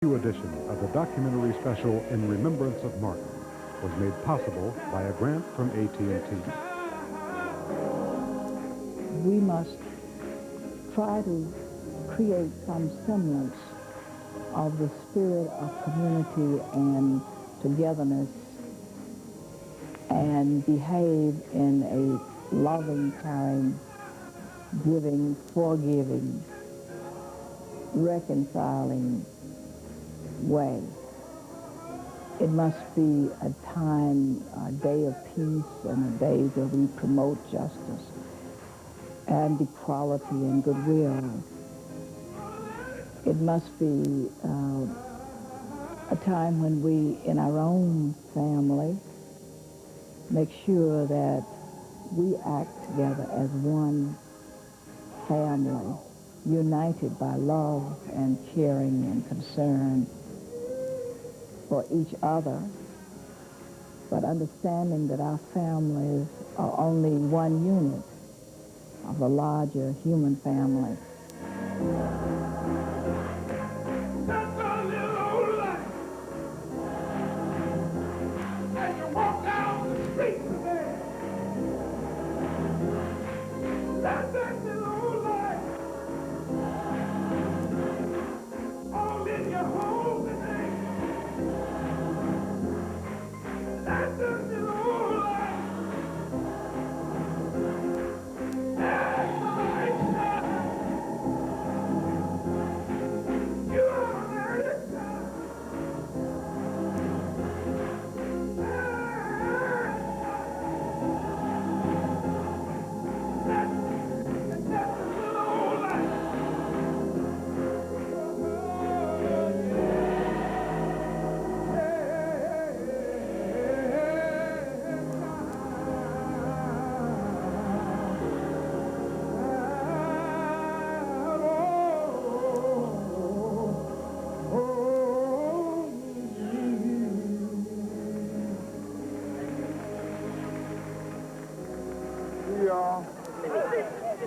New edition of the documentary special In Remembrance of Martin was made possible by a grant from AT&T. We must try to create some semblance of the spirit of community and togetherness and behave in a loving, kind, giving, forgiving, reconciling way. It must be a time, a day of peace and a day where we promote justice and equality and goodwill. It must be a time when we, in our own family, make sure that we act together as one family, united by love and caring and concern for each other, but understanding that our families are only one unit of a larger human family.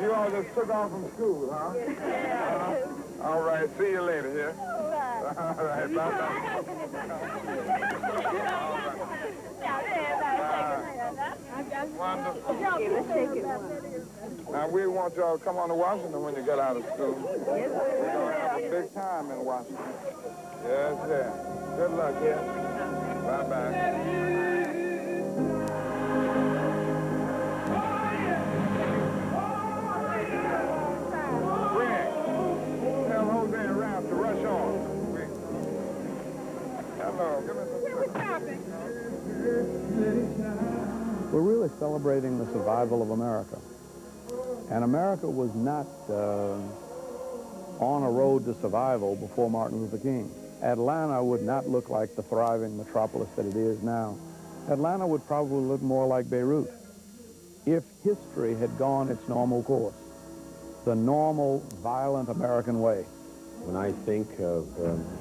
You all just took off from school, huh? All right, see you later here. All right, bye-bye. Wonderful. Now, we want y'all to come on to Washington when you get out of school. We're going to have a big time in Washington. Yes, sir. Good luck, yeah. Bye-bye. We're really celebrating the survival of America. And America was not on a road to survival before Martin Luther King. Atlanta would not look like the thriving metropolis that it is now. Atlanta would probably look more like Beirut if history had gone its normal course, the normal, violent American way. When I think of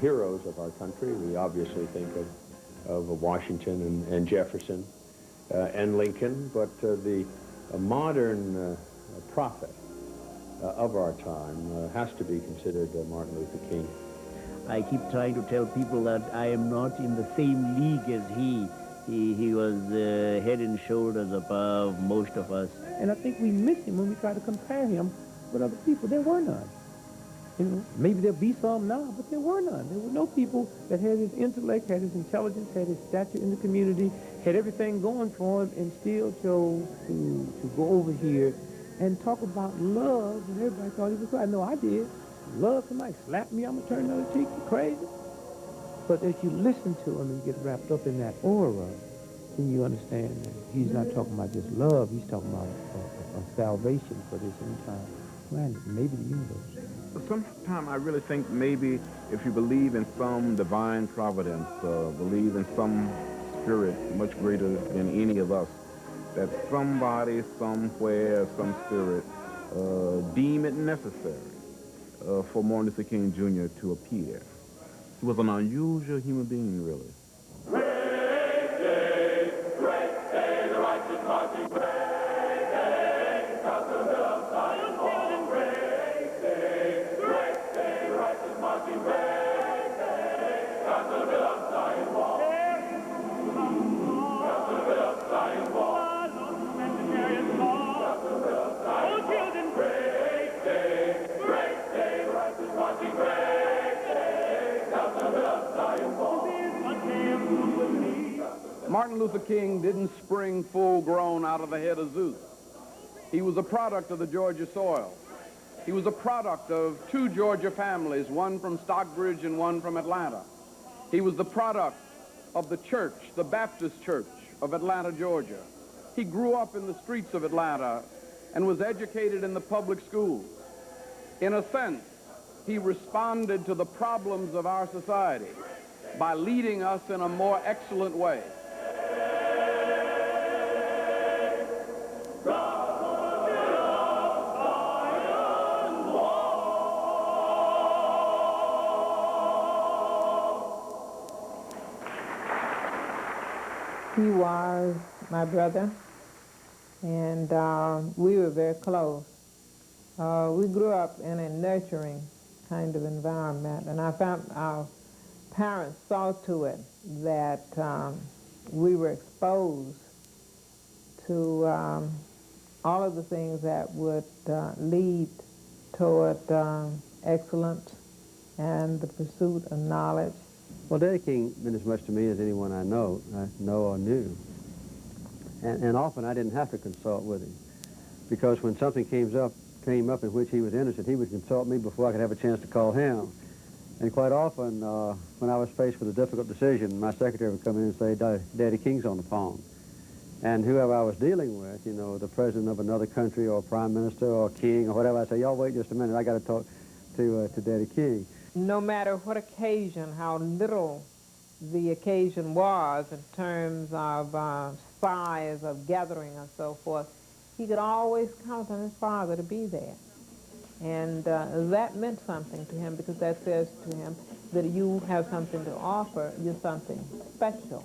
heroes of our country, we obviously think of Washington and Jefferson and Lincoln, but the modern prophet of our time has to be considered Martin Luther King. I keep trying to tell people that I am not in the same league as he. He was head and shoulders above most of us. And I think we miss him when we try to compare him with other people. There were none. You know, maybe there'll be some now, but there were none. There were no people that had his intellect, had his intelligence, had his stature in the community, had everything going for him, and still chose to go over here and talk about love, and everybody thought he was crazy. No, I did. Love, somebody slapped me, I'm going to turn the other cheek. You crazy? But if you listen to him and get wrapped up in that aura, then you understand that he's not talking about just love. He's talking about a salvation for this entire planet, maybe the universe. Sometimes I really think maybe if you believe in some divine providence, believe in some spirit much greater than any of us, that somebody, somewhere, some spirit deem it necessary for Martin Luther King Jr. to appear. He was an unusual human being, really. Great day, the righteous marching, great day, across the hill of Zion, home, great day, the righteous marching, great day. Martin Luther King didn't spring full-grown out of the head of Zeus. He was a product of the Georgia soil. He was a product of two Georgia families, one from Stockbridge and one from Atlanta. He was the product of the church, the Baptist Church of Atlanta, Georgia. He grew up in the streets of Atlanta and was educated in the public schools. In a sense, he responded to the problems of our society by leading us in a more excellent way. He was my brother, and we were very close. We grew up in a nurturing kind of environment, and I found our parents saw to it that we were exposed to all of the things that would lead toward excellence and the pursuit of knowledge. Well, Daddy King meant as much to me as anyone I know or knew. And often I didn't have to consult with him, because when something came up in which he was interested, he would consult me before I could have a chance to call him. And quite often, when I was faced with a difficult decision, my secretary would come in and say, Daddy King's on the phone. And whoever I was dealing with, you know, the president of another country or prime minister or king or whatever, I'd say, y'all wait just a minute, I got to talk to Daddy King. No matter what occasion, how little the occasion was in terms of size of gathering and so forth, he could always count on his father to be there. And that meant something to him, because that says to him that you have something to offer, you're something special.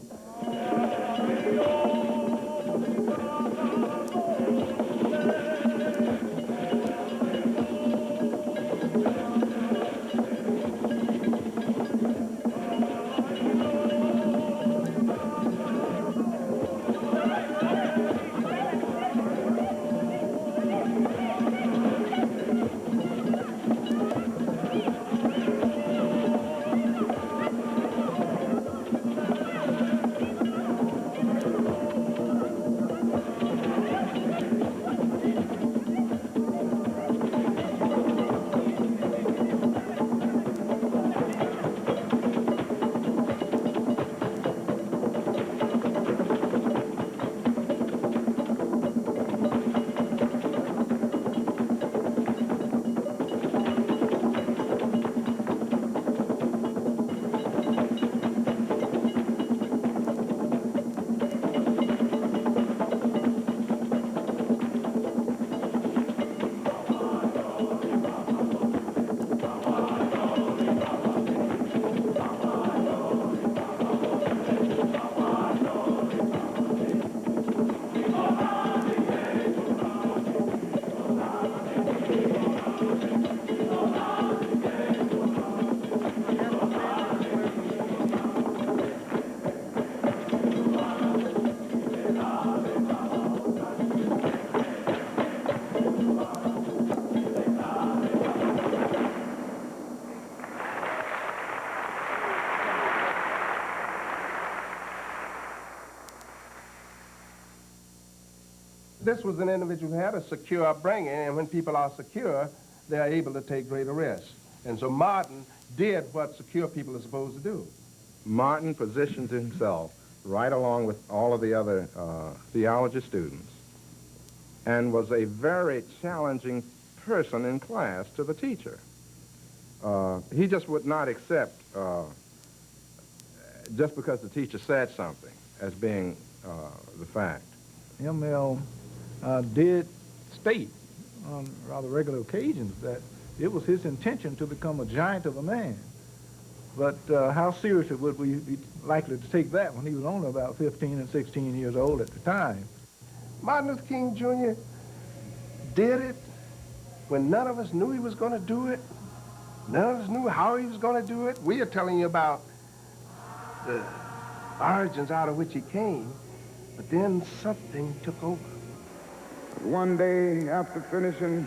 This was an individual who had a secure upbringing, and when people are secure, they are able to take greater risks. And so Martin did what secure people are supposed to do. Martin positioned himself right along with all of the other theology students and was a very challenging person in class to the teacher. He just would not accept, just because the teacher said something, as being the fact. ML did state on rather regular occasions that it was his intention to become a giant of a man. But how seriously would we be likely to take that when he was only about 15 and 16 years old at the time? Martin Luther King Jr. did it when none of us knew he was going to do it. None of us knew how he was going to do it. We are telling you about the origins out of which he came, but then something took over. One day after finishing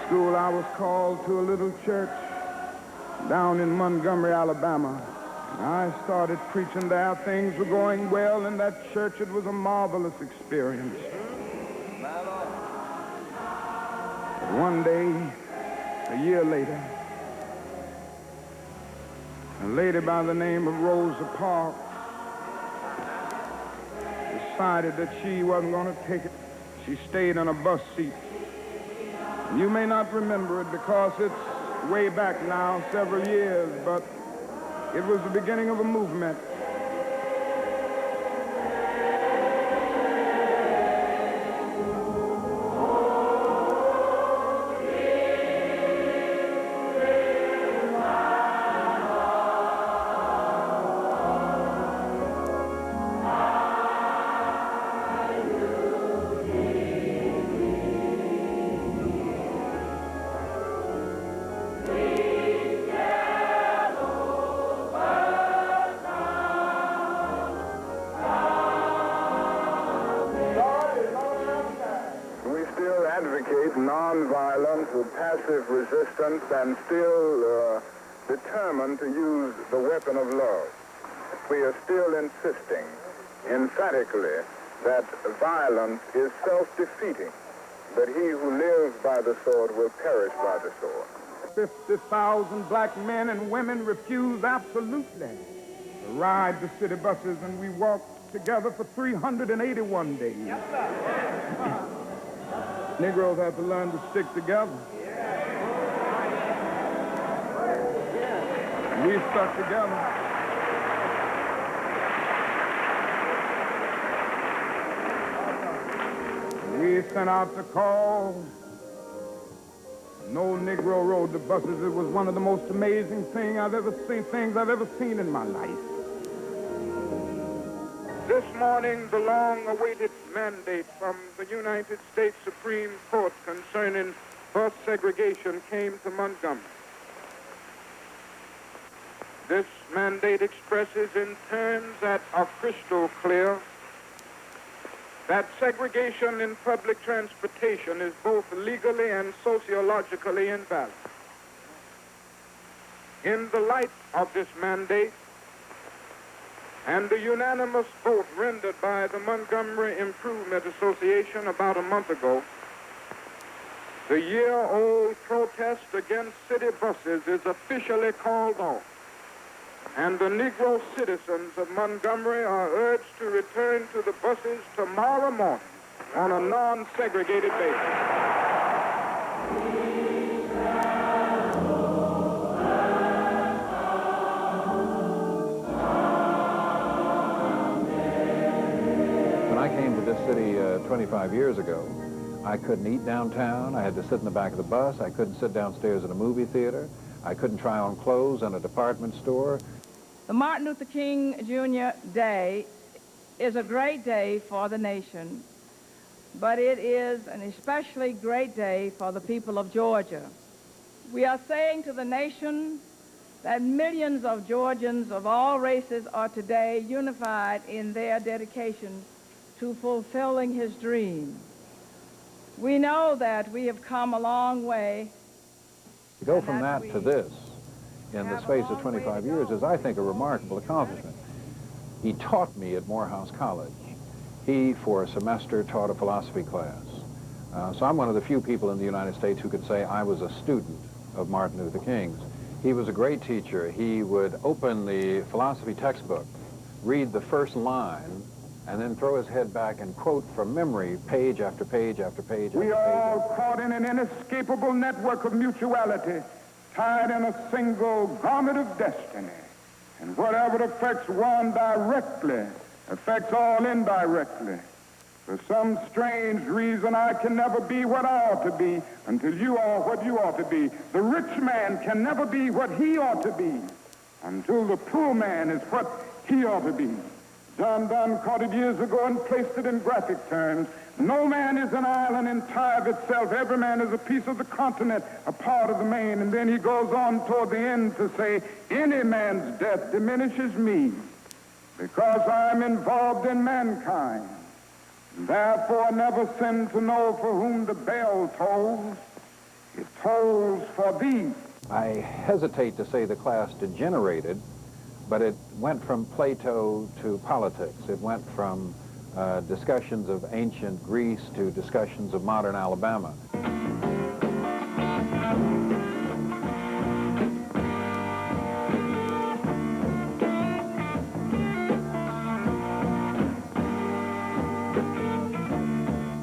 school, I was called to a little church down in Montgomery, Alabama. I started preaching there. Things were going well in that church. It was a marvelous experience. But one day, a year later, a lady by the name of Rosa Parks decided that she wasn't going to take it. She stayed in a bus seat. You may not remember it because it's way back now, several years, but it was the beginning of a movement. Nonviolence with passive resistance and still determined to use the weapon of love. We are still insisting emphatically that violence is self-defeating, that he who lives by the sword will perish by the sword. 50,000 black men and women refused absolutely to ride the city buses, and we walked together for 381 days. Yes, sir. Negroes have to learn to stick together. We stuck together. We sent out the call. No Negro rode the buses. It was one of the most amazing things I've ever seen in my life. This morning, the long-awaited mandate from the United States Supreme Court concerning bus segregation came to Montgomery. This mandate expresses in terms that are crystal clear that segregation in public transportation is both legally and sociologically invalid. In the light of this mandate, and the unanimous vote rendered by the Montgomery Improvement Association about a month ago, the year-old protest against city buses is officially called off, and the Negro citizens of Montgomery are urged to return to the buses tomorrow morning on a non-segregated basis. This city 25 years ago, I couldn't eat downtown. I had to sit in the back of the bus. I couldn't sit downstairs in a movie theater. I couldn't try on clothes in a department store. The Martin Luther King Jr. Day is a great day for the nation, but it is an especially great day for the people of Georgia. We are saying to the nation that millions of Georgians of all races are today unified in their dedication to fulfilling his dream. We know that we have come a long way. To go from that to this in the space of 25 years is, I think, a remarkable accomplishment. He taught me at Morehouse College. He, for a semester, taught a philosophy class. So I'm one of the few people in the United States who could say I was a student of Martin Luther King's. He was a great teacher. He would open the philosophy textbook, read the first line, and then throw his head back and quote from memory page after page after page after page. We are all caught in an inescapable network of mutuality, tied in a single garment of destiny. And whatever affects one directly affects all indirectly. For some strange reason, I can never be what I ought to be until you are what you ought to be. The rich man can never be what he ought to be until the poor man is what he ought to be. John Donne caught it years ago and placed it in graphic terms. No man is an island entire of itself. Every man is a piece of the continent, a part of the main. And then he goes on toward the end to say, any man's death diminishes me because I am involved in mankind. Therefore never sin to know for whom the bell tolls. It tolls for thee. I hesitate to say the class degenerated, But it went from Plato to politics. It went from discussions of ancient Greece to discussions of modern Alabama.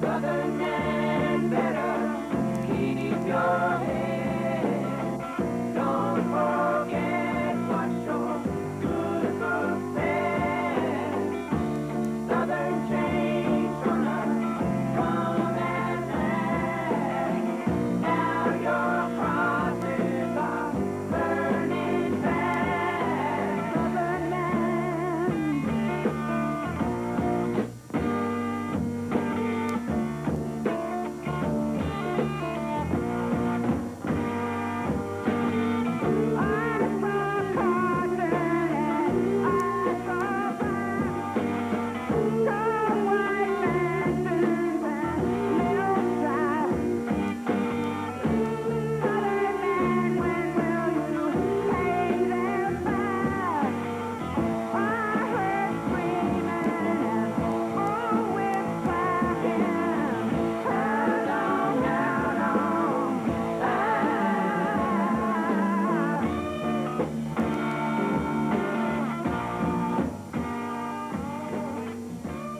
Southern man, better keep your head. Don't forget what your good book said. Southern change gonna come at last. Now your crosses are burning fast. Southern man.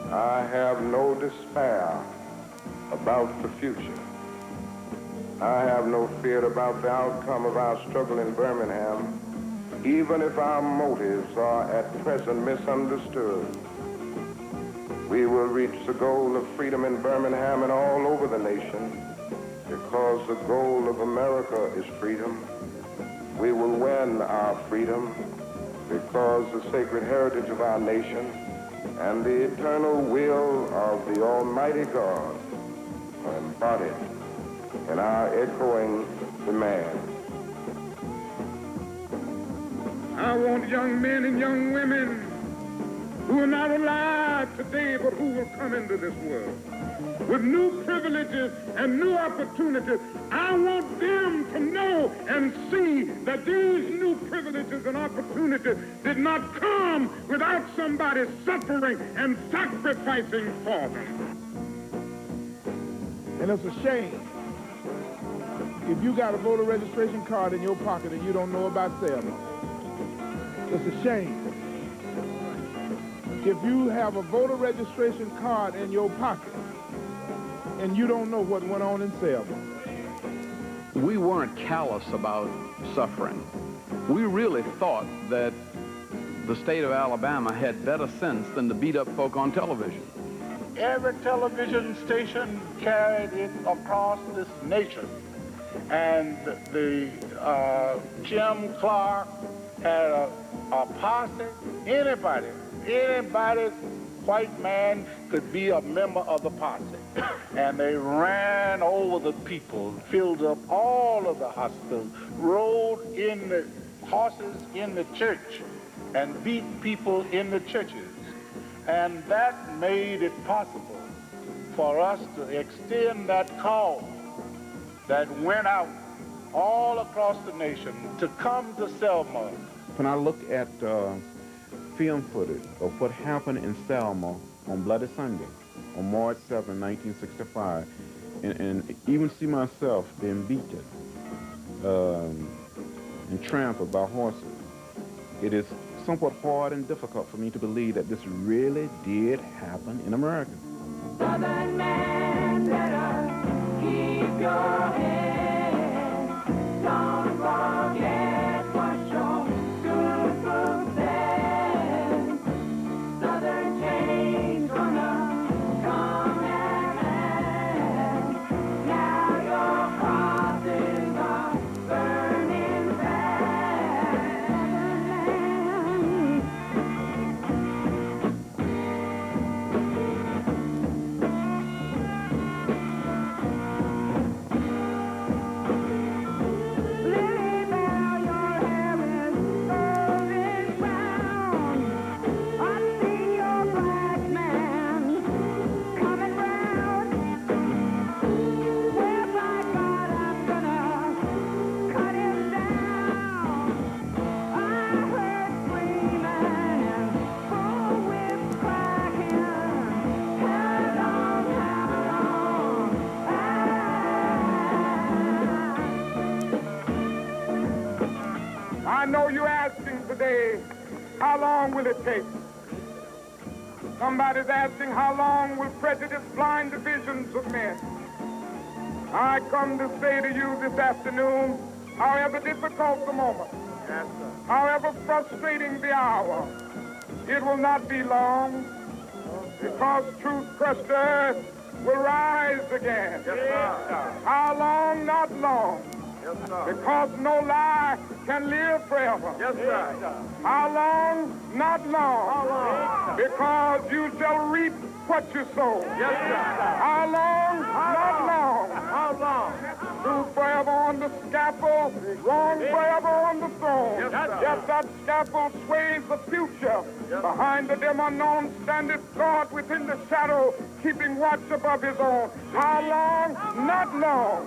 I have no despair about the future. I have no fear about the outcome of our struggle in Birmingham, even if our motives are at present misunderstood. We will reach the goal of freedom in Birmingham and all over the nation, because the goal of America is freedom. We will win our freedom because the sacred heritage of our nation and the eternal will of the Almighty God are embodied in our echoing demand. I want young men and young women who are not alive today, but who will come into this world with new privileges and new opportunities. I want them to know and see that these new privileges and opportunities did not come without somebody suffering and sacrificing for them. And it's a shame if you got a voter registration card in your pocket and you don't know about Selma. It's a shame if you have a voter registration card in your pocket and you don't know what went on in Selma. We weren't callous about suffering. We really thought that the state of Alabama had better sense than to beat up folk on television. Every television station carried it across this nation. And the Jim Clark had a posse. Anybody, white man could be a member of the posse. And they ran over the people, filled up all of the hospitals, rode in the horses in the church, and beat people in the churches. And that made it possible for us to extend that call that went out all across the nation to come to Selma. When I look at film footage of what happened in Selma on Bloody Sunday, on March 7, 1965, and even see myself being beaten and trampled by horses, it is somewhat hard and difficult for me to believe that this really did happen in America. Southern man, better keep your head. Don't forget what your good book said. Southern change gonna come at last. Now your crosses are burning fast. Southern man. say, how long will it take? Somebody's asking, how long will prejudice blind the visions of men? I come to say to you this afternoon, however difficult the moment, however frustrating the hour, it will not be long, because truth crushed earth will rise again. How long? Not long. Because no lie can live forever. How long? Not long. Because you shall reap what you sow. How long? Not long. How long? Truth forever on the scaffold, wrong forever on the throne. Yes, that scaffold sways the future. Behind the dim unknown standeth God within the shadow, keeping watch above his own. How long? Not long.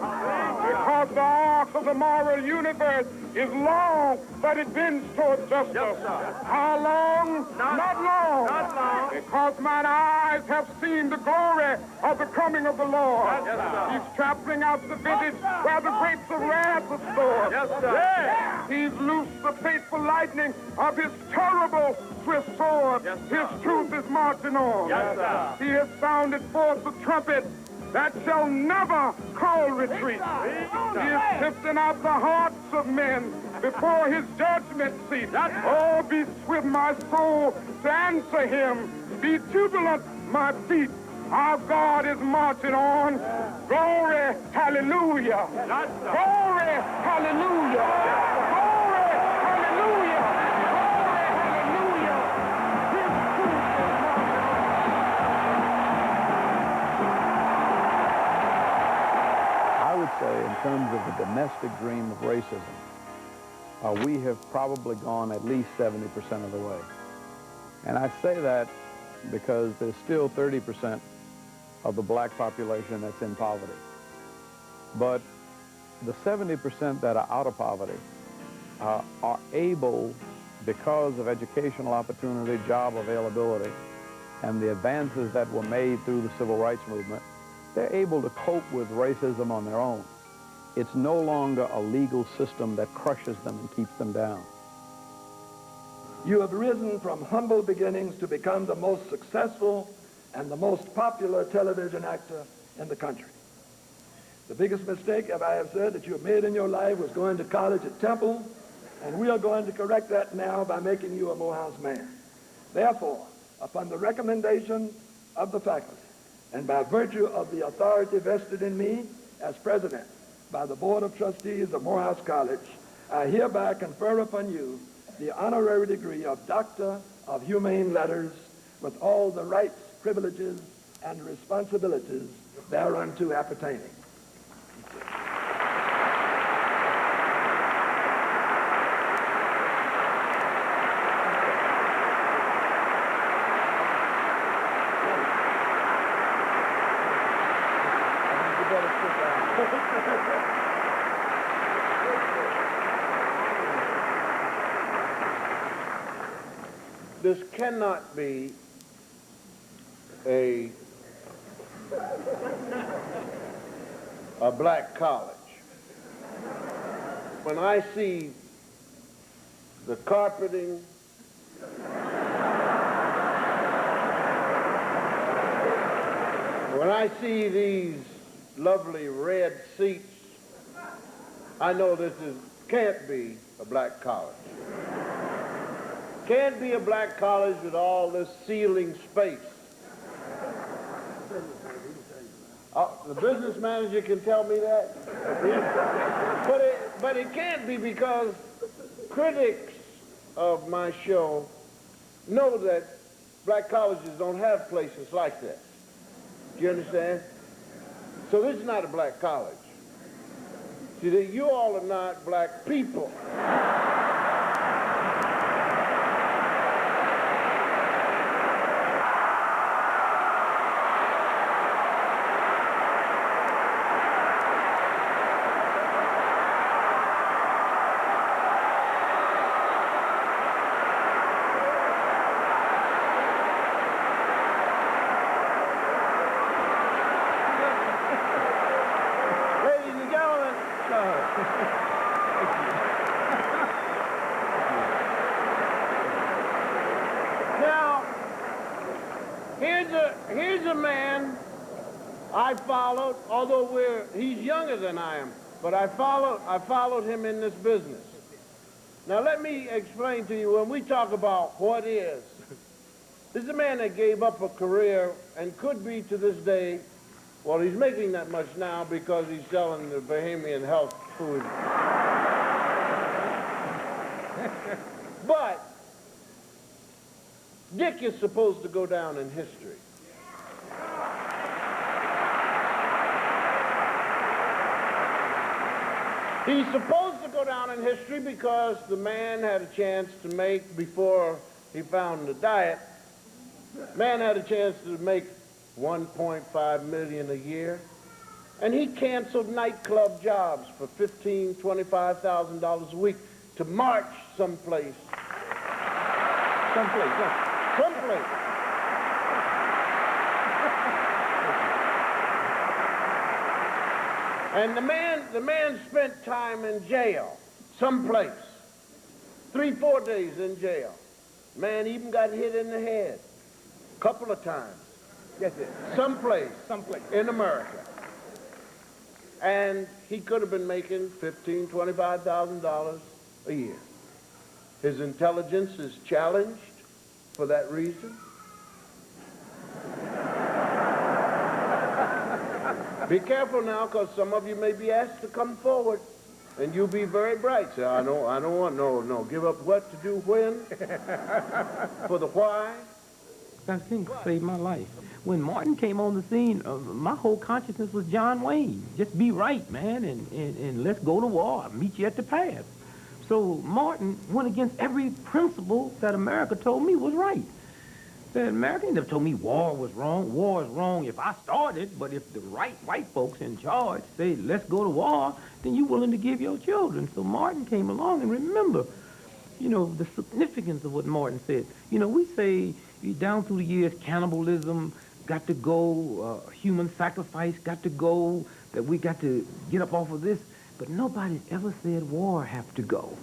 Because the arc of the moral universe is long, but it bends towards justice. How long? Not long. Because mine eyes have seen the glory of the coming of the Lord. He's trampling out the vintage where the grapes of wrath are stored. He's loosed the fateful lightning of his terrible swift sword. His truth is marching on. He has sounded forth the trumpet that shall never call retreat. He is sifting out the hearts of men before his judgment seat. Oh, be swift, my soul, to answer him. Be jubilant, my feet. Our God is marching on. Glory, hallelujah. Glory, hallelujah. Glory, hallelujah. Glory, hallelujah. His truth is I would say, in terms of the domestic dream of racism, we have probably gone at least 70% of the way. And I say that because there's still 30% of the black population that's in poverty. But the 70% that are out of poverty are able, because of educational opportunity, job availability, and the advances that were made through the civil rights movement, they're able to cope with racism on their own. It's no longer a legal system that crushes them and keeps them down. You have risen from humble beginnings to become the most successful and the most popular television actor in the country. The biggest mistake, as I have said, that you have made in your life was going to college at Temple, and we are going to correct that now by making you a Morehouse man. Therefore, upon the recommendation of the faculty, and by virtue of the authority vested in me as president by the Board of Trustees of Morehouse College, I hereby confer upon you the honorary degree of Doctor of Humane Letters with all the rights, privileges, and responsibilities thereunto appertaining. This cannot be a black college. When I see the carpeting, when I see these lovely red seats, I know this can't be a black college. Can't be a black college with all this ceiling space. The business manager can tell me that. But it can't be, because critics of my show know that black colleges don't have places like that. Do you understand? So this is not a black college. See, you all are not black people. here's a man I followed, although he's younger than I am, but I followed him in this business. Now let me explain to you, when we talk about what is, this is a man that gave up a career and could be to this day, well, he's making that much now because he's selling the Bahamian health food. But Dick is supposed to go down in history. He's supposed to go down in history because the man had a chance to make, before he found the diet, man had a chance to make $1.5 million a year, and he canceled nightclub jobs for $15,000, $25,000 a week to march someplace. Someplace. And the man spent time in jail, someplace. 3-4 days in jail. Man even got hit in the head a couple of times. Yes, someplace in America. And he could have been making $15,000, $25,000 a year. His intelligence is challenged for that reason. Be careful now, because some of you may be asked to come forward, and you'll be very bright. Say, I don't want, no, give up what to do when, for the why. That thing saved my life. When Martin came on the scene, my whole consciousness was John Wayne. Just be right, man, and let's go to war. I'll meet you at the path. So Martin went against every principle that America told me was right. The Americans never told me war was wrong. War is wrong if I started, but if the right white folks in charge say, let's go to war, then you're willing to give your children. So Martin came along, and remember, you know, the significance of what Martin said. You know, we say down through the years, cannibalism got to go, human sacrifice got to go, that we got to get up off of this, but nobody's ever said war have to go,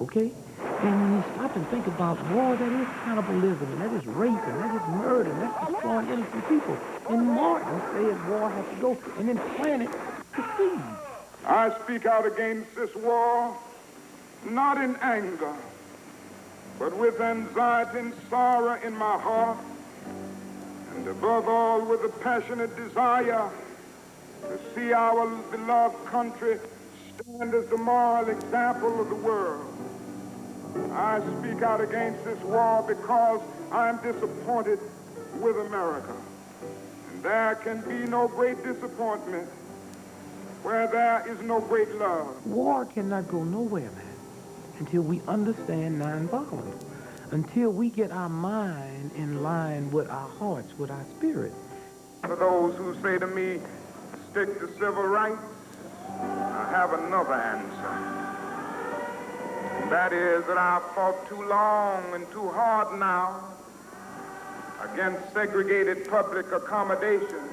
okay? And when you stop and think about war, that is cannibalism, and that is rape, and that is murder, and that's destroying innocent people. And Martin said war has to go, and then plan it to cease. I speak out against this war, not in anger, but with anxiety and sorrow in my heart, and above all with a passionate desire to see our beloved country stand as the moral example of the world. I speak out against this war because I am disappointed with America. And there can be no great disappointment where there is no great love. War cannot go nowhere, man, until we understand nonviolence, until we get our mind in line with our hearts, with our spirit. For those who say to me, stick to civil rights, I have another answer. And that is that I've fought too long and too hard now against segregated public accommodations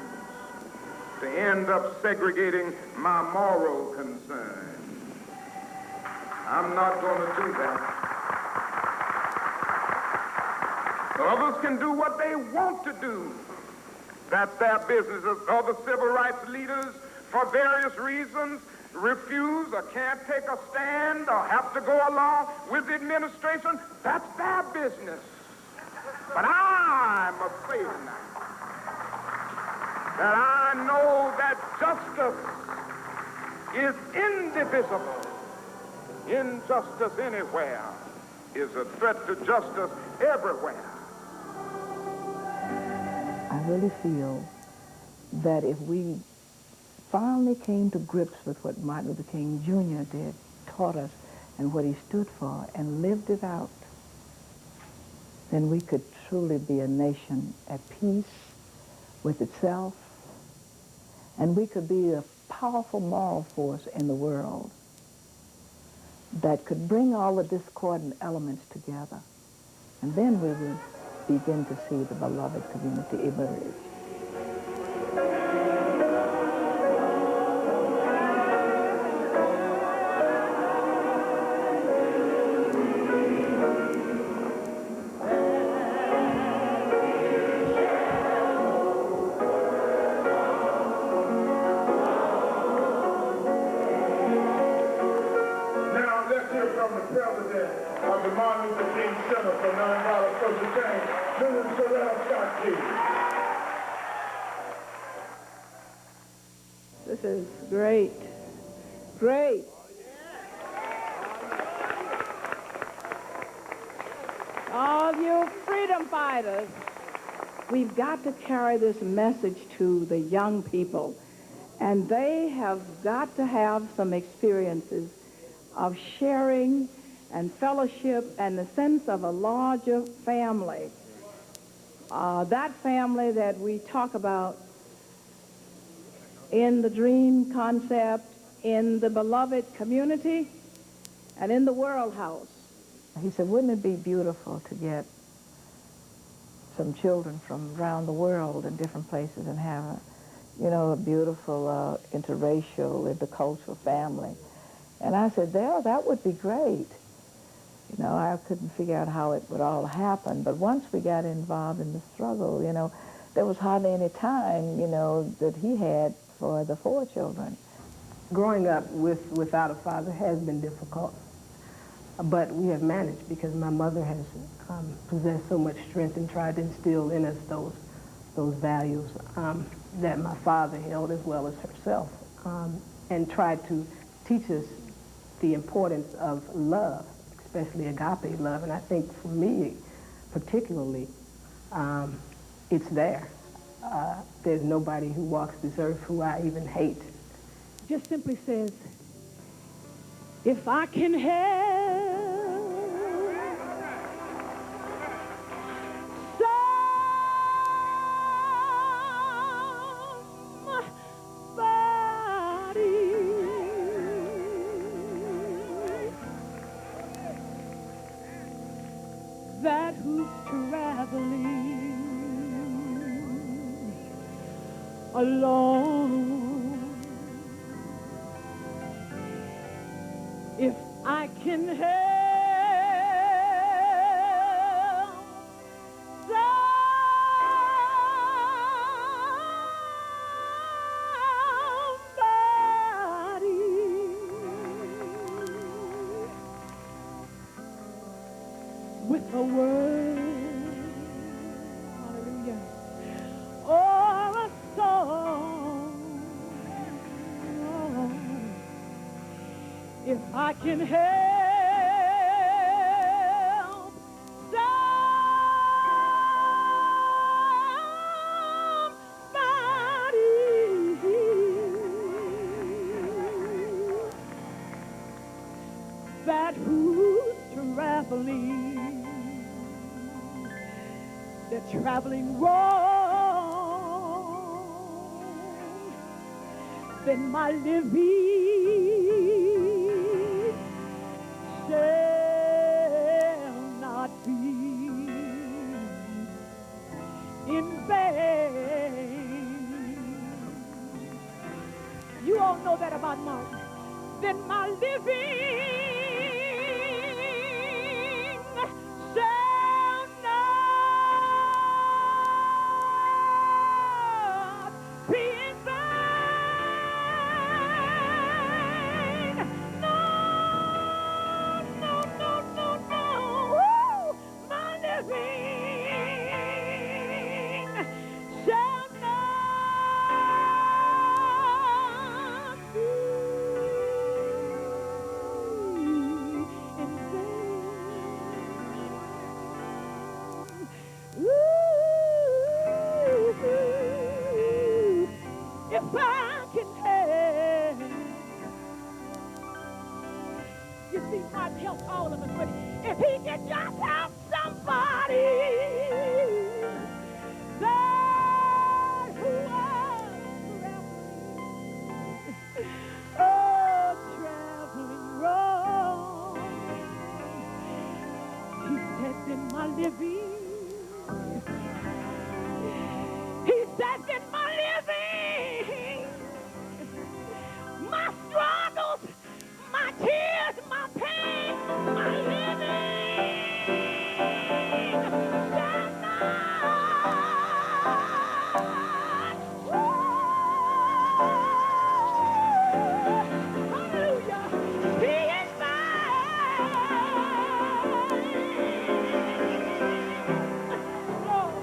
to end up segregating my moral concerns. I'm not going to do that. Others can do what they want to do. That's their business. Other civil rights leaders, for various reasons, refuse or can't take a stand or have to go along with the administration. That's their business. But I'm afraid now that I know that justice is indivisible. Injustice anywhere is a threat to justice everywhere. I really feel that if we finally came to grips with what Martin Luther King Jr. did, taught us, and what he stood for, and lived it out, then we could truly be a nation at peace with itself, and we could be a powerful moral force in the world that could bring all the discordant elements together. And then we would begin to see the beloved community emerge. is great. Great. All you freedom fighters, we've got to carry this message to the young people, and they have got to have some experiences of sharing and fellowship and the sense of a larger family. That family that we talk about in the dream concept, in the beloved community, and in the World House. He said, wouldn't it be beautiful to get some children from around the world in different places and have a beautiful interracial, intercultural family? And I said, that would be great. I couldn't figure out how it would all happen, but once we got involved in the struggle, there was hardly any time, that he had for the 4 children. Growing up without a father has been difficult, but we have managed because my mother has possessed so much strength and tried to instill in us those values that my father held as well as herself, and tried to teach us the importance of love, especially agape love. And I think for me, particularly, it's there. There's nobody who walks this earth who I even hate. Just simply says, if I can help somebody, that who's traveling alone, if I can help somebody with a word, hallelujah, or a song, if I can help somebody, that who's traveling, they're traveling wrong, then my living shall not be in vain. You all know that about Martin. Then my living shall not be in vain. No, no, no, no, no. Woo! My living shall not be in vain. Ooh, if I can help. You see, Martin helped all of us, but if he can just help somebody, that who was traveling wrong, he said, in my living, he said, in my living, my struggles, my tears, my pain, my living shall not, hallelujah, be in vain. Lord,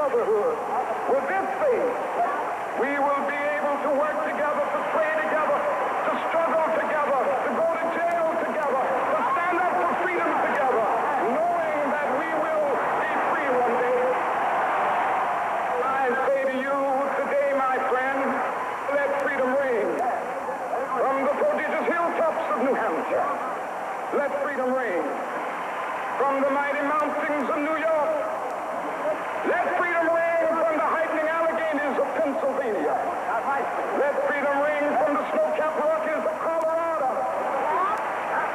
brotherhood. With this faith, we will be able to work together, to pray together, to struggle together, to go to jail together, to stand up for freedom together, knowing that we will be free one day. I say to you today, my friend, let freedom ring. From the prodigious hilltops of New Hampshire, let freedom ring. From the mighty mountains of New York, let freedom ring. From the heightening Alleghenies of Pennsylvania, let freedom ring. From the snow-capped Rockies of Colorado,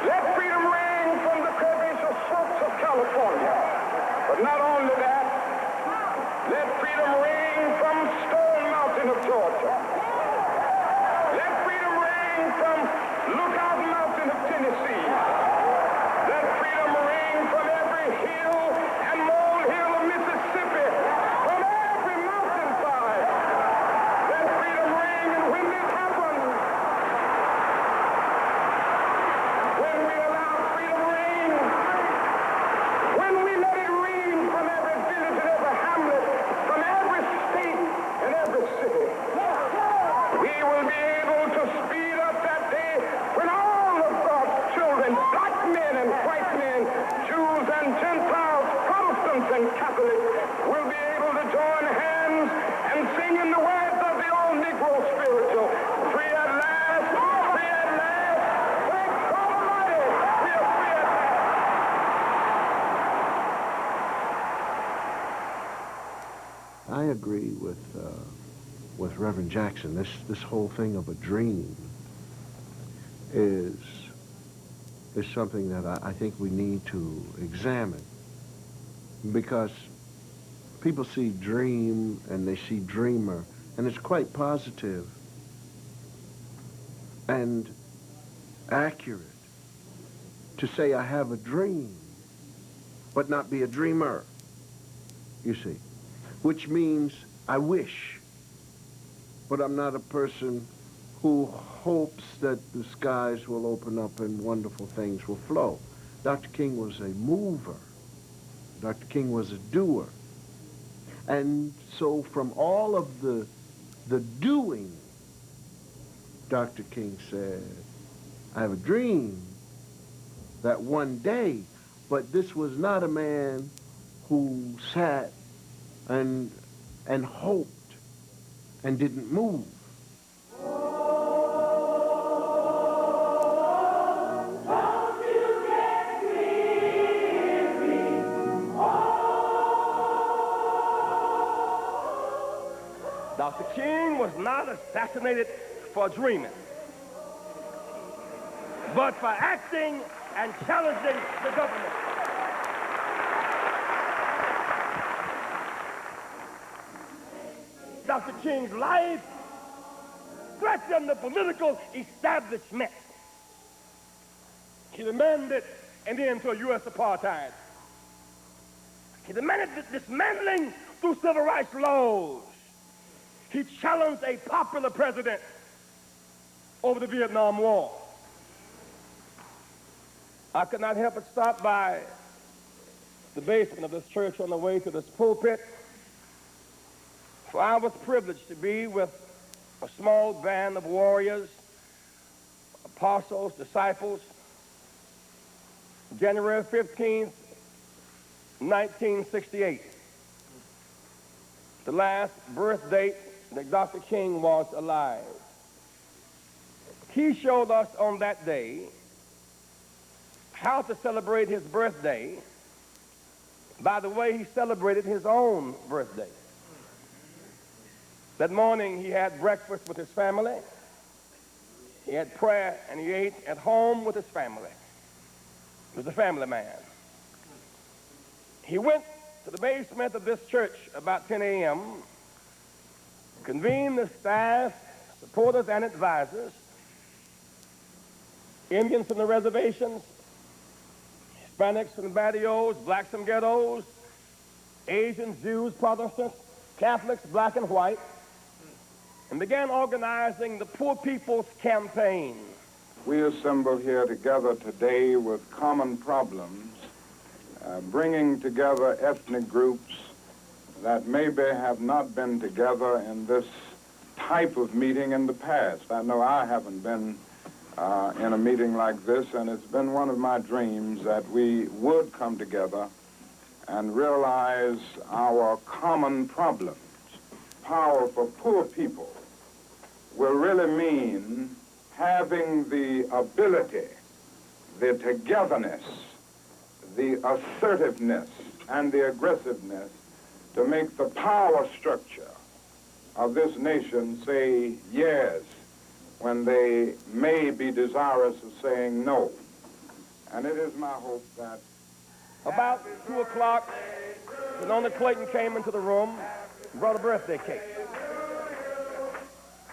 let freedom ring. From the curvaceous slopes of California. But not only that, let freedom ring from Stone Mountain of Georgia. Let freedom ring from Lookout Mountain of Tennessee. Let freedom ring from every hill and molehill of Mississippi, from every mountainside. Let freedom ring, and when this happens, when we allow freedom ring, when we let it ring from every village and every hamlet, from every state and every city, we will be able to speed up that day when all of God's children, black men and white men, Jews and Gentiles, Protestants and Catholics, will be able to join hands and sing in the words of the old Negro spiritual, free at last, free at last, thank God Almighty, we are free at last. I agree with Reverend Jackson. This whole thing of a dream is something that I think we need to examine, because people see dream and they see dreamer, and it's quite positive and accurate to say I have a dream, but not be a dreamer, you see, which means I wish, but I'm not a person who hopes that the skies will open up and wonderful things will flow. Dr. King was a mover. Dr. King was a doer. And so from all of the doing, Dr. King said, I have a dream that one day, but this was not a man who sat and hoped and didn't move. Dr. King was not assassinated for dreaming, but for acting and challenging the government. Dr. King's life threatened the political establishment. He demanded an end to U.S. apartheid. He demanded dismantling through civil rights laws. He challenged a popular president over the Vietnam War. I could not help but stop by the basement of this church on the way to this pulpit, for I was privileged to be with a small band of warriors, apostles, disciples. January 15th, 1968, the last birth date that Dr. King was alive. He showed us on that day how to celebrate his birthday by the way he celebrated his own birthday. That morning he had breakfast with his family, he had prayer, and he ate at home with his family. He was a family man. He went to the basement of this church about 10 a.m., convened the staff, supporters, and advisors, Indians from the reservations, Hispanics from the barrios, blacks from ghettos, Asians, Jews, Protestants, Catholics, black and white, and began organizing the Poor People's Campaign. We assemble here together today with common problems, bringing together ethnic groups that maybe have not been together in this type of meeting in the past. I know I haven't been in a meeting like this, and it's been one of my dreams that we would come together and realize our common problems. Power for poor people will really mean having the ability, the togetherness, the assertiveness, and the aggressiveness to make the power structure of this nation say yes when they may be desirous of saying no. And it is my hope that... About 2 o'clock, Winona Clayton came into the room and brought a birthday cake.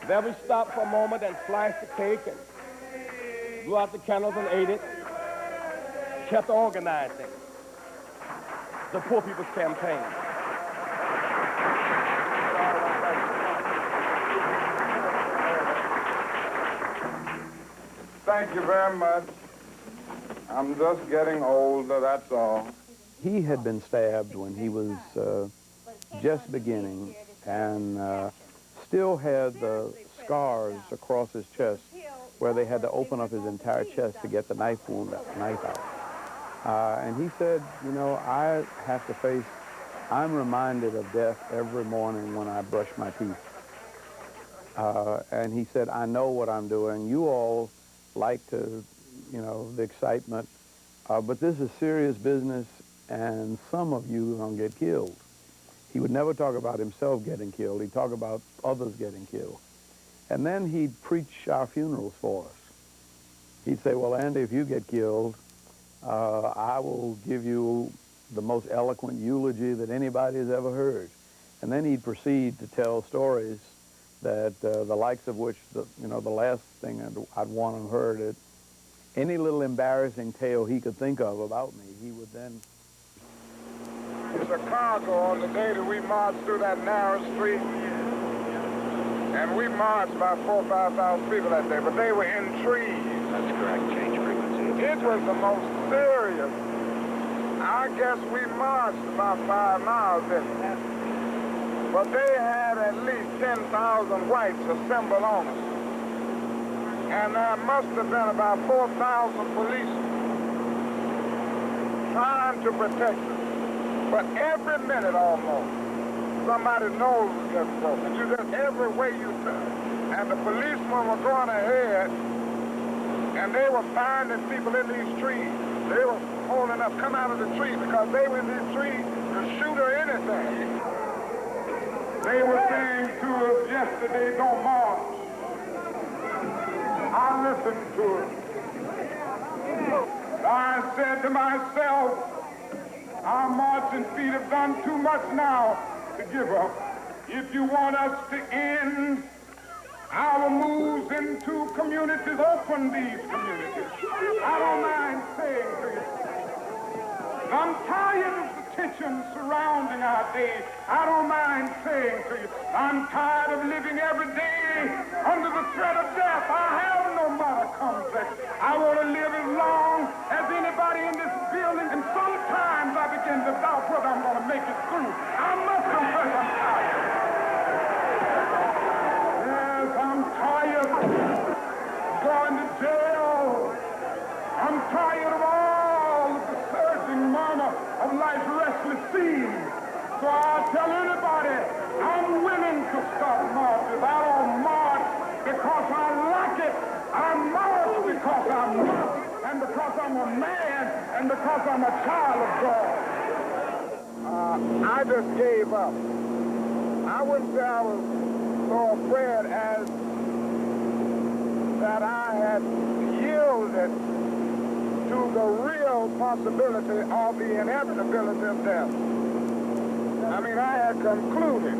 Then we stopped for a moment and sliced the cake and blew out the candles and ate it. Kept organizing the Poor People's Campaign. Thank you very much. I'm just getting older, that's all. He had been stabbed when he was just beginning and still had the scars across his chest where they had to open up his entire chest to get the knife out. And he said, you know, I have to face, I'm reminded of death every morning when I brush my teeth. And he said, I know what I'm doing. You all like to, you know, the excitement, but this is serious business, and some of you are going to get killed. He would never talk about himself getting killed. He'd talk about others getting killed. And then he'd preach our funerals for us. He'd say, well, Andy, if you get killed, I will give you the most eloquent eulogy that anybody has ever heard. And then he'd proceed to tell stories that the likes of which, you know, the last thing I'd want them heard, it, any little embarrassing tale he could think of about me, he would then... Chicago, on the day that we marched through that narrow street, and we marched about 4,000 or 5,000 people that day, but they were in trees. That's correct, change frequency. It was the most serious. I guess we marched about 5 miles, didn't we? But they had at least 10,000 whites assembled on us. And there must have been about 4,000 policemen trying to protect us. But every minute almost, somebody's nose was getting broken. You just every way you turn. And the policemen were going ahead, and they were finding people in these trees. They were holding up, come out of the trees, because they were in these trees to shoot or anything. They were saying to us yesterday, don't march. I listened to it. I said to myself, our marching feet have done too much now to give up. If you want us to end our moves into communities, open these communities. I don't mind saying to you, I'm tired of the tension surrounding our day. I don't mind saying to you, I'm tired of living every day under the threat of death. I have no martyr complex. I want to live as long as anybody in this building, and sometimes I begin to doubt whether I'm going to make it through. I must confess I'm tired. Yes, I'm tired of going to jail. I'm tired of all of the surging murmur of life's restless sea. So I'll tell anybody, I'm willing to start marches. I don't march because I like it. I march because I must, and because I'm a man, and because I'm a child of God. I just gave up. I wouldn't say I was so afraid as that I had yielded to the real possibility of the inevitability of death. I mean, I had concluded.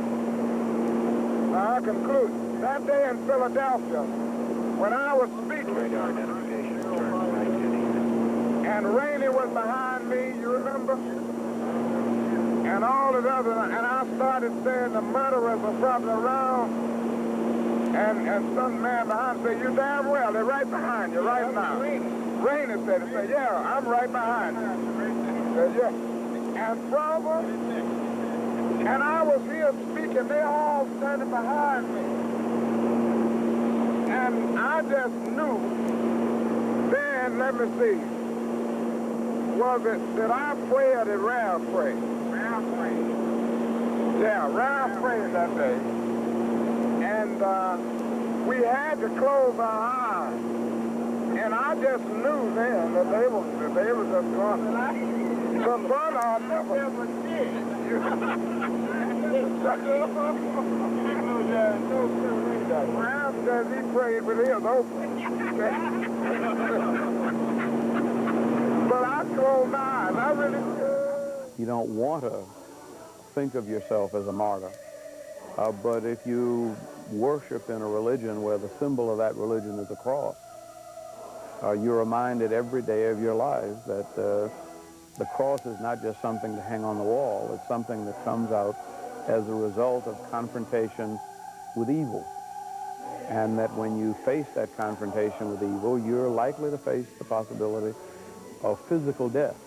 I concluded. That day in Philadelphia, when I was speaking, and Rainey was behind me, you remember? And all the other, and I started saying the murderers are probably around, and some man behind said, you damn well, they're right behind you right now. Rainey said it. Said, yeah, I'm right behind you. Said, yeah. And brother, and I here speaking, they all standing behind me. And I just knew then, let me see, was it that I prayed or did Ralph pray? Ralph prayed. Yeah, Ralph prayed that day. And we had to close our eyes. And I just knew then that they were just going to burn our never did. Ralph says he prayed with his open. But I closed my eyes. I really did. You don't want to think of yourself as a martyr. But if you worship in a religion where the symbol of that religion is a cross, you're reminded every day of your life that the cross is not just something to hang on the wall. It's something that comes out as a result of confrontation with evil. And that when you face that confrontation with evil, you're likely to face the possibility of physical death.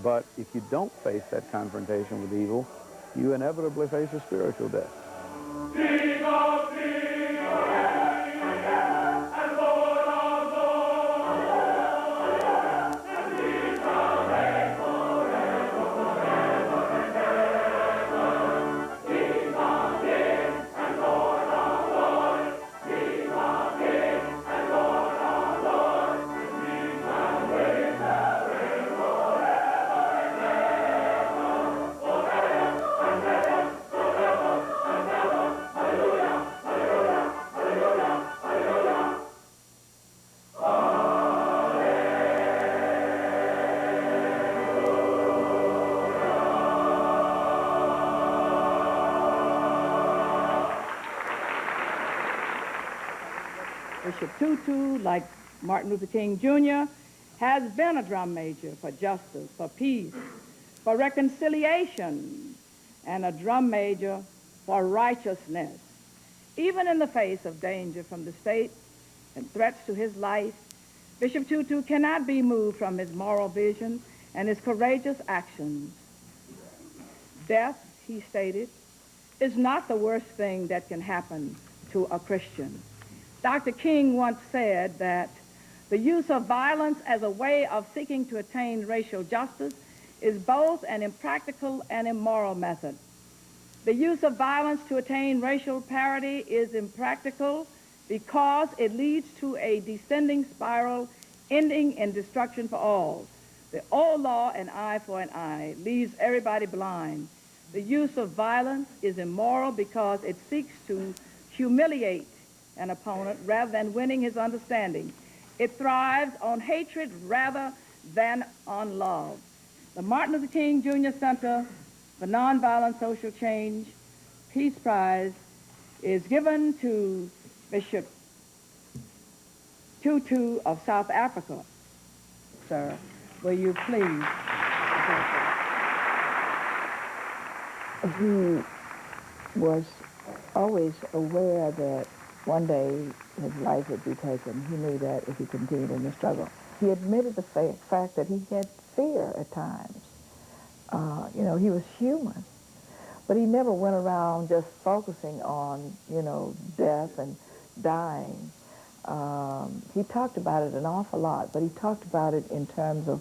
But if you don't face that confrontation with evil, you inevitably face a spiritual death. King of kings, and Lord of lords, and He shall reign forever, forever and ever. King of kings, and Lord of lords, King of kings, and Lord of lords, and He shall reign forever and ever, forever and ever. Bishop Tutu, like Martin Luther King Jr., has been a drum major for justice, for peace, for reconciliation, and a drum major for righteousness. Even in the face of danger from the state and threats to his life, Bishop Tutu cannot be moved from his moral vision and his courageous actions. Death, he stated, is not the worst thing that can happen to a Christian. Dr. King once said that the use of violence as a way of seeking to attain racial justice is both an impractical and immoral method. The use of violence to attain racial parity is impractical because it leads to a descending spiral ending in destruction for all. The old law, an eye for an eye, leaves everybody blind. The use of violence is immoral because it seeks to humiliate an opponent rather than winning his understanding. It thrives on hatred rather than on love. The Martin Luther King Jr. Center for Nonviolent Social Change Peace Prize is given to Bishop Tutu of South Africa. Sir, will you please? He was always aware that one day his life would be taken. He knew that if he continued in the struggle. He admitted the fact that he had fear at times. You know, he was human. But he never went around just focusing on, you know, death and dying. He talked about it an awful lot, but he talked about it in terms of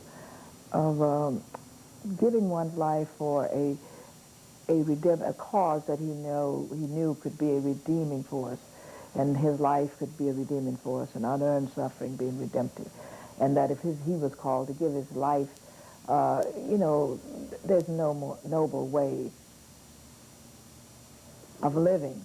giving one's life for a cause that he knew could be a redeeming force, and his life could be a redeeming force, and unearned suffering being redemptive, and that if he was called to give his life, you know, there's no more noble way of living.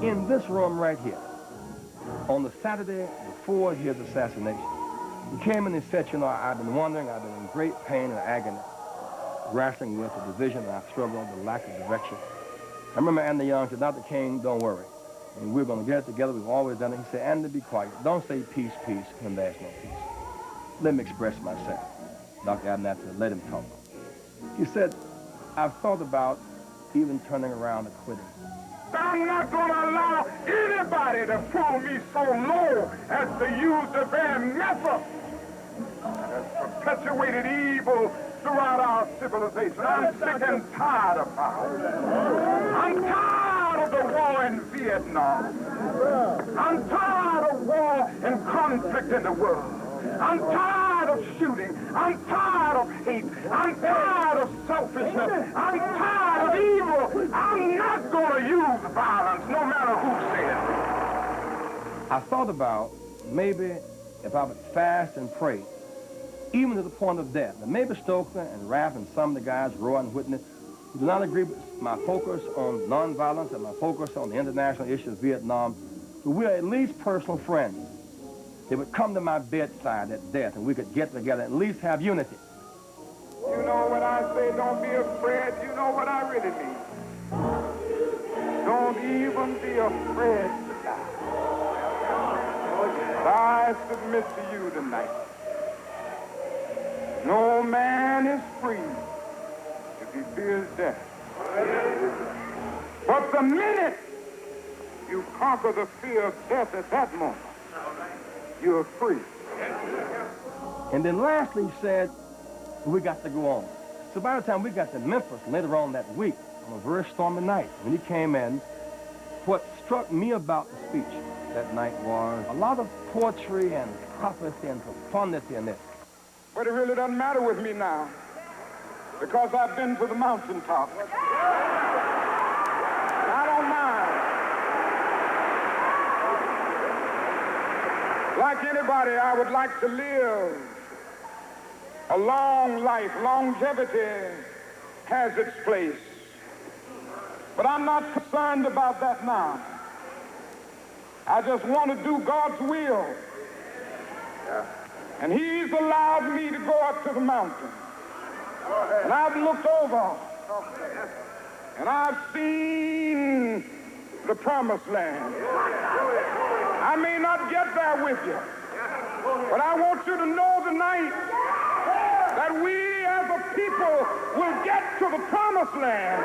In this room right here, on the Saturday before his assassination, he came in and said, you know, I've been wondering, I've been in great pain and agony, wrestling with the division, and I've struggled with the lack of direction. I remember Andy Young said, Dr. King, don't worry. And we're going to get it together. We've always done it. He said, Andy, be quiet. Don't say peace, peace, when there's no peace. Let me express myself. Dr. Abnett said, let him talk. He said, I've thought about even turning around and quitting. I'm not going to allow anybody to pull me so low as to use the very method that has perpetuated evil throughout our civilization. I'm sick and tired of power. I'm tired of the war in Vietnam. I'm tired of war and conflict in the world. I'm tired of shooting. I'm tired of hate. I'm tired of selfishness. I'm tired of evil. I'm not going to use violence, no matter who says it. I thought about maybe if I would fast and pray, even to the point of death. And maybe Stoker and Raff and some of the guys, Roy and Whitney, who do not agree with my focus on nonviolence and my focus on the international issue of Vietnam, who we're at least personal friends. They would come to my bedside at death and we could get together and at least have unity. You know when I say don't be afraid, you know what I really mean. Don't even be afraid to die. I submit to you tonight. No man is free if he fears death. But the minute you conquer the fear of death at that moment, you're free. And then lastly, he said, we got to go on. So by the time we got to Memphis later on that week, on a very stormy night, when he came in, what struck me about the speech that night was a lot of poetry and prophecy and profundity in it. But it really doesn't matter with me now, because I've been to the mountaintop. I don't mind. Like anybody, I would like to live a long life. Longevity has its place. But I'm not concerned about that now. I just want to do God's will. And he's allowed me to go up to the mountain. And I've looked over, and I've seen the promised land. I may not get there with you, but I want you to know tonight that we as a people will get to the promised land.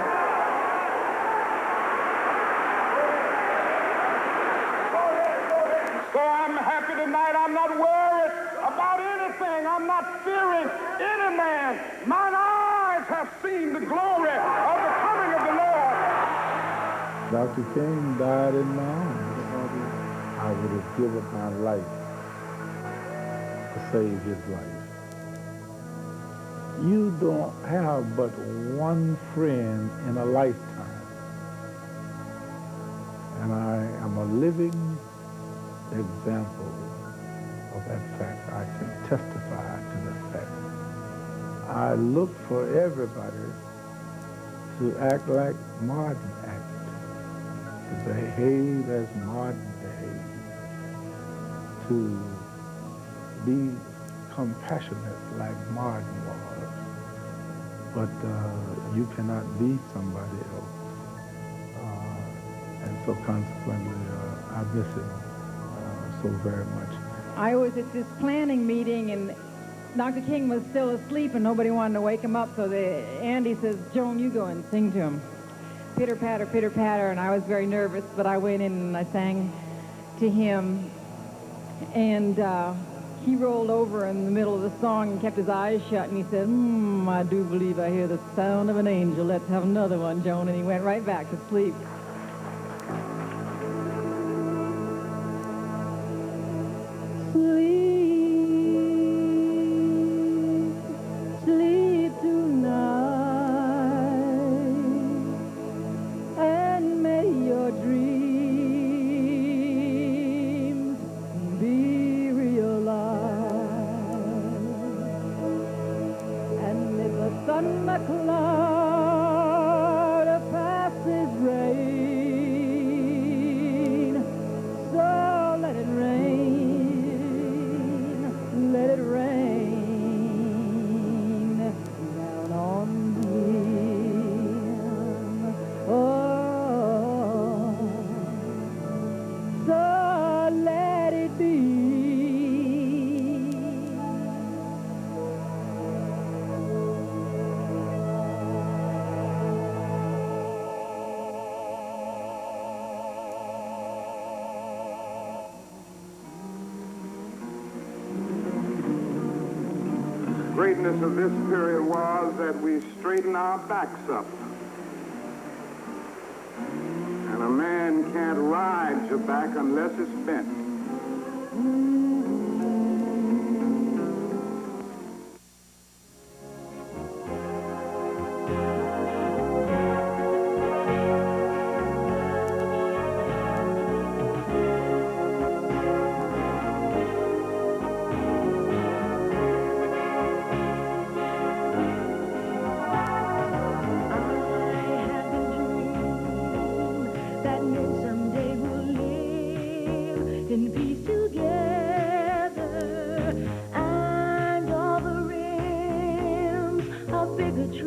So I'm happy tonight. I'm not worried about anything. I'm not fearing any man. Mine eyes have seen the glory of the coming of the Lord. Dr. King died in my arms. I would have given my life to save his life. You don't have but one friend in a lifetime. And I am a living example of that fact. I can testify to that fact. I look for everybody to act like Martin acted, to behave as Martin behaved, to be compassionate like Martin was. But you cannot be somebody else. And so consequently, I miss him so very much. I was at this planning meeting, and Dr. King was still asleep, and nobody wanted to wake him up, so Andy says, Joan, you go and sing to him. Pitter, patter, and I was very nervous, but I went in and I sang to him, and he rolled over in the middle of the song and kept his eyes shut, and he said, I do believe I hear the sound of an angel. Let's have another one, Joan, and he went right back to sleep. Sleep tonight, and may your dreams be realized. And if a thundercloud passes rain, so let it rain, let it rain down on him. Oh, so let it be. greatness of this period was that we straighten our backs up. And a man can't ride your back unless it's bent. In peace together, and all the rims of bigotry